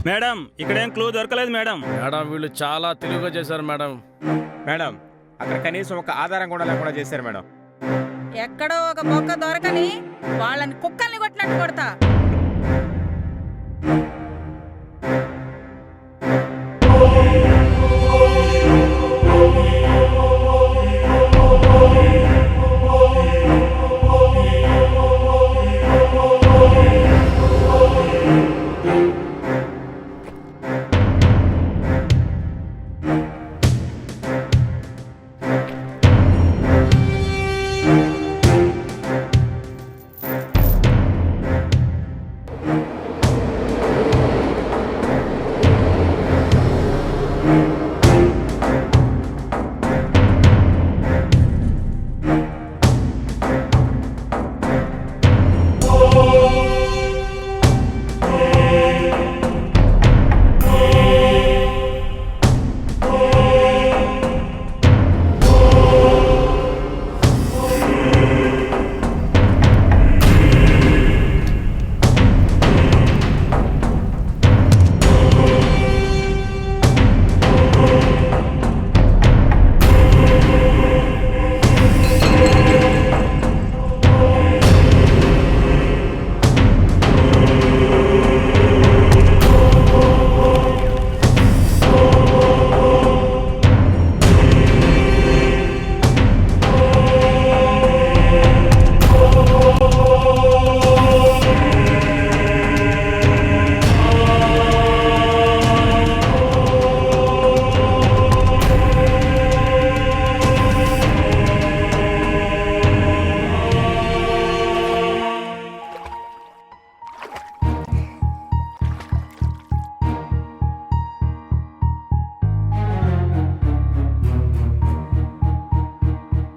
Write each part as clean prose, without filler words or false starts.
Madam ఇక్కడేం clue దొరకలేదు madam. Madam వీళ్ళు చాలా తెలివిగా చేశారు మేడం. మేడం అక్కడ కనీసం ఒక ఆధారం కూడా లేకుండా చేశారు మేడం. ఎక్కడో ఒక బొక్క దొరకని వాళ్ళని కుక్కల్ని కొట్టినట్టు కొడతా.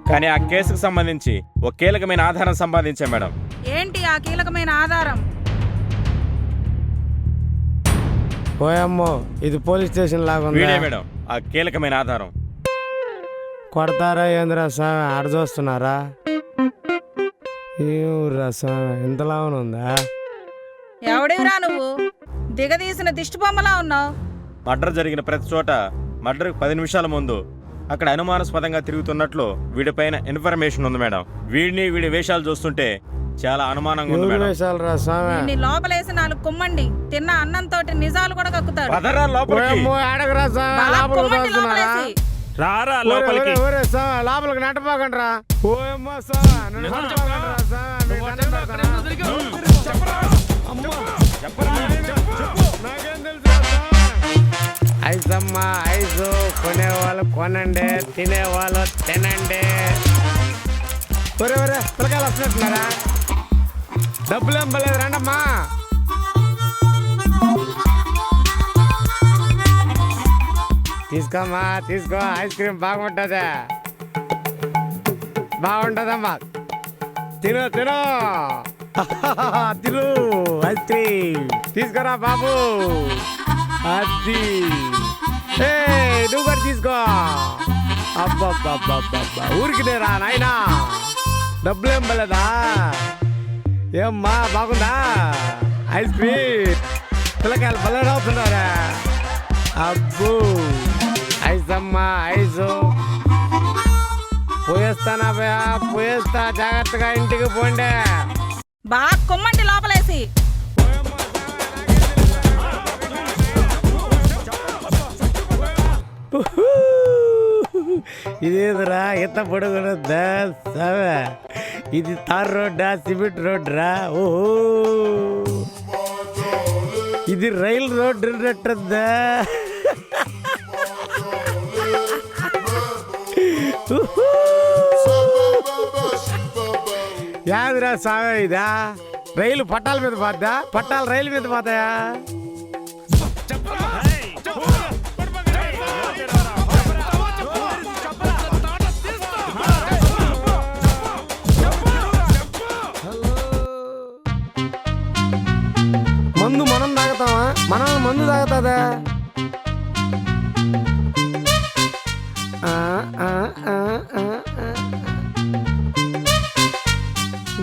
కానీ ఆ కేసుకు సంబంధించి ఒక కీలకమైన ఆధారం సంపాదించాం మేడం. ఏంటి ఆ కీలకమైన ఆధారం? ఓయమ్మో ఇది పోలీస్ స్టేషన్ లాగా ఉంది. వీడే మేడం ఆ కీలకమైన ఆధారం. కొడతారా ఏంద్రా స్వామి ఆడ చూస్తున్నారా? ఏరా స్వామి ఇంతలా ఉందా? ఎవడివిరా నువ్వు? దిగదీసిన దిష్టి బొమ్మలా ఉన్నావు. మర్డర్ జరిగిన ప్రతి చోట మర్డర్కి 10 నిమిషాల ముందు అక్కడ అనుమానాస్పదంగా తిరుగుతున్నట్లు వీడిపైన ఇన్ఫర్మేషన్ ఉంది మేడం. వీడి వేషాలు చూస్తుంటే చాలా అనుమానంగా ఉంది మేడం. వేషాలరా స్వామి. నిన్ను లోపలేసి 4 కుమ్మండి. తిన్న అన్నంతో నిజాలు కూడా కక్కుతాడు. పదరా లోపలికి. ఓయమ్మో ఆడగరా స్వామి బాగా లోపలికి కుమ్మండి తోస్తున్నారా? లోపలేసి. రారా లోపలికి. ఒరే స్వామి లోపలికి నెట్టపోకండి రా. ఓయమ్మో స్వామి నన్ను నెట్టపోకండి రా స్వామి. మీకు దండం పెడతానా? నాకేం తెలుసురా స్వామి? ఐసమ్మ ఐసు కొనేవాళ్ళు కొనండి, తినేవాళ్ళు తినండి. ఒరే పిల్లకాయలు వస్తున్నట్టున్నారా? డబ్బులేం పర్లేదు రండమ్మా. తీసుకోమ్మా తీసుకో, ఐస్ క్రీమ్ బాగుంటుందా? బాగుంటుందమ్మా, తిను తిను తిను ఐస్ క్రీమ్ తీసుకురా బాబు. అది నువ్వు కూడా తీసుకో. అబ్బబ్బబ్బబ్బబ్బా ఊరికి రా నాయనా. డబ్బులేం పర్లేదా? ఏమ్మా బాగుందా ఐస్ క్రీమ్? పిల్లకాయలు భలే అవుతున్నారా? అబ్బో ఐసమ్మా ఐసు పోయేస్తానా భయా పోయేస్తా, జాగ్రత్తగా ఇంటికి పోండి. బాగా కుమ్మండి లోపలేసి. ఇదేదిరా ఇంత పొడుగునొద్దా సవే? ఇది తార్ రోడ్డా సిమెంట్ రోడ్రా? ఓహో ఇది రైల్ రోడ్డు ఉన్నట్టుందా? యాదిరా సావే ఇదా? రైలు పట్టాల మీద పోద్దా? పట్టాలు రైలు మీద పోతాయా? మందు మనం తాగుతామా? మనల్ని మందు తాగుతుందా?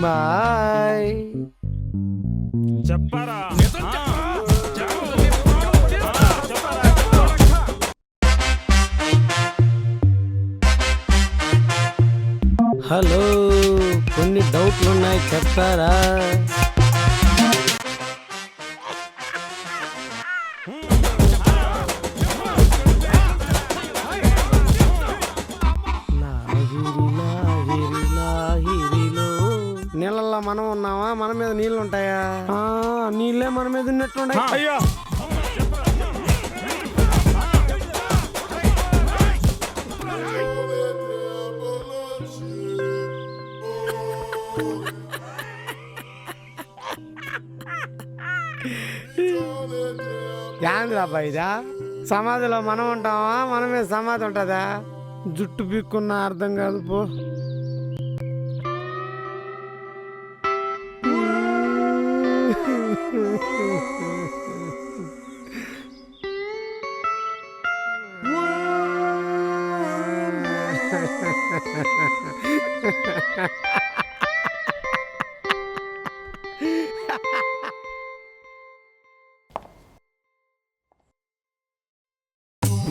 బాయ్ చెప్పరా. హలో, కొన్ని డౌట్లు ఉన్నాయి చెప్తారా? నీళ్ళల్లో మనం ఉన్నావా? మన మీద నీళ్ళు ఉంటాయా? నీళ్ళే మన మీద ఉన్నట్లుంటాయి. అయ్యో, యాంద్రాబా ఇదా? సమాధిలో మనం ఉంటామా? మన మీద సమాధి ఉంటుందా? జుట్టు పీక్కున్న అర్థం కాదు పో.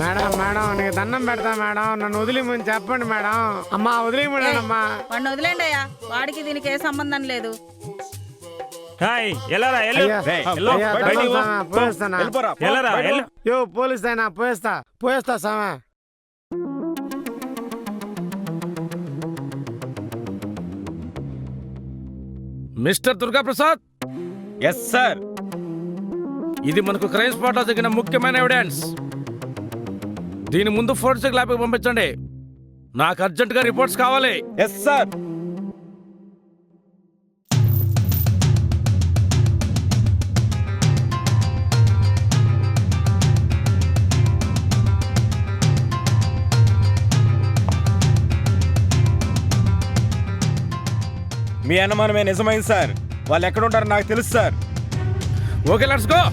మేడం మేడం, నీకు దండం పెడతా మేడం, నన్ను వదిలేమని చెప్పండి మేడం. అమ్మా వదిలేయమన్నానమ్మా. వాడిని వదిలేండి అయ్యా, వాడికి దీనికి ఏ సంబంధం లేదు. హాయ్ ఎలారా ఎల్లు అయ్యా, ఎల్లు, అయ్యా, బయటికి దండం పో. సామా, పోయేస్తానా? ఎలారా ఎల్లు. యో పోలీస్ అయినా పోయేస్తా సామా. Mister Durga Prasad, yes sir. ఇది మనకు క్రైమ్ స్పాట్ లో జరిగిన ముఖ్యమైన ఎవిడెన్స్. దీని ముందు ఫోరెన్సిక్ ల్యాబ్కి పంపించండి. నాకు అర్జెంట్ గా రిపోర్ట్స్ కావాలి. Yes sir. మీ అనుమానమే నిజమైంది సార్. వాళ్ళు ఎక్కడ ఉంటారో నాకు తెలుసు సార్. Okay, let's go.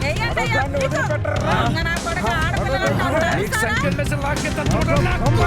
వెయ్యండి అయ్యా, మీకు. దొంగ నా కొడుకు, ఆడపిల్లలను చంపడానికి వస్తారా? దొంగ నా కొడుకు.